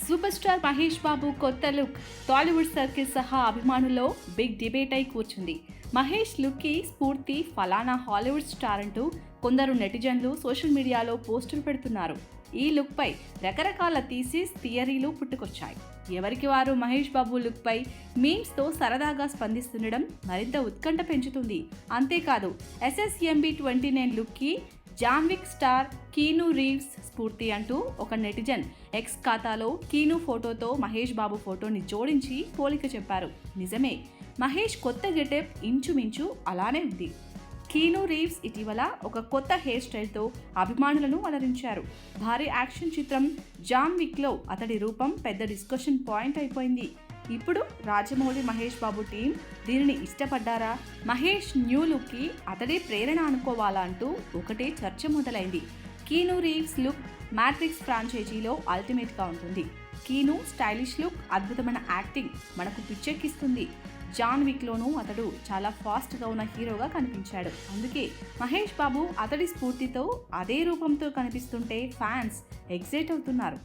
Super star Mahesh Babu కొత్త look Tollywood circle సహా అభిమానుల్లో బిగ్ డిబేట్ అయి కూర్చుంది. మహేష్ లుక్కి స్ఫూర్తి ఫలానా హాలీవుడ్ స్టార్ అంటూ కొందరు నెటిజన్లు సోషల్ మీడియాలో పోస్టులు పెడుతున్నారు. ఈ లుక్పై రకరకాల థియరీలు పుట్టుకొచ్చాయి. ఎవరికి వారు మహేష్ బాబు లుక్పై మీమ్స్తో సరదాగా స్పందిస్తుండడం మరింత ఉత్కంఠ పెంచుతుంది. అంతేకాదు SSMB 29 లుక్కి జాన్విక్ స్టార్ కీను రీవ్స్ స్ఫూర్తి అంటూ ఒక నెటిజన్ ఎక్స్ ఖాతాలో కీను ఫోటోతో మహేష్ బాబు ఫోటోని జోడించి పోలిక చెప్పారు. నిజమే, మహేష్ కొత్త గెటప్ ఇంచుమించు అలానే ఉంది. కీను రీవ్స్ ఇటీవల ఒక కొత్త హెయిర్ స్టైల్తో అభిమానులను అలరించారు. భారీ యాక్షన్ చిత్రం జాన్విక్లో అతడి రూపం పెద్ద డిస్కషన్ పాయింట్ అయిపోయింది. ఇప్పుడు రాజమౌళి మహేష్ బాబు టీం దీనిని ఇష్టపడ్డారా, మహేష్ న్యూ లుక్కి అతడే ప్రేరణ అనుకోవాలా అంటూ ఒకటే చర్చ మొదలైంది. కీను రీవ్స్ లుక్ మ్యాట్రిక్స్ ఫ్రాంచైజీలో అల్టిమేట్గా ఉంటుంది. కీను స్టైలిష్ లుక్, అద్భుతమైన యాక్టింగ్ మనకు పిచ్చెక్కిస్తుంది. జాన్విక్లోనూ అతడు చాలా ఫాస్ట్గా ఉన్న హీరోగా కనిపించాడు. అందుకే మహేష్ బాబు అతడి స్ఫూర్తితో అదే రూపంతో కనిపిస్తుంటే ఫ్యాన్స్ ఎగ్జైట్ అవుతున్నారు.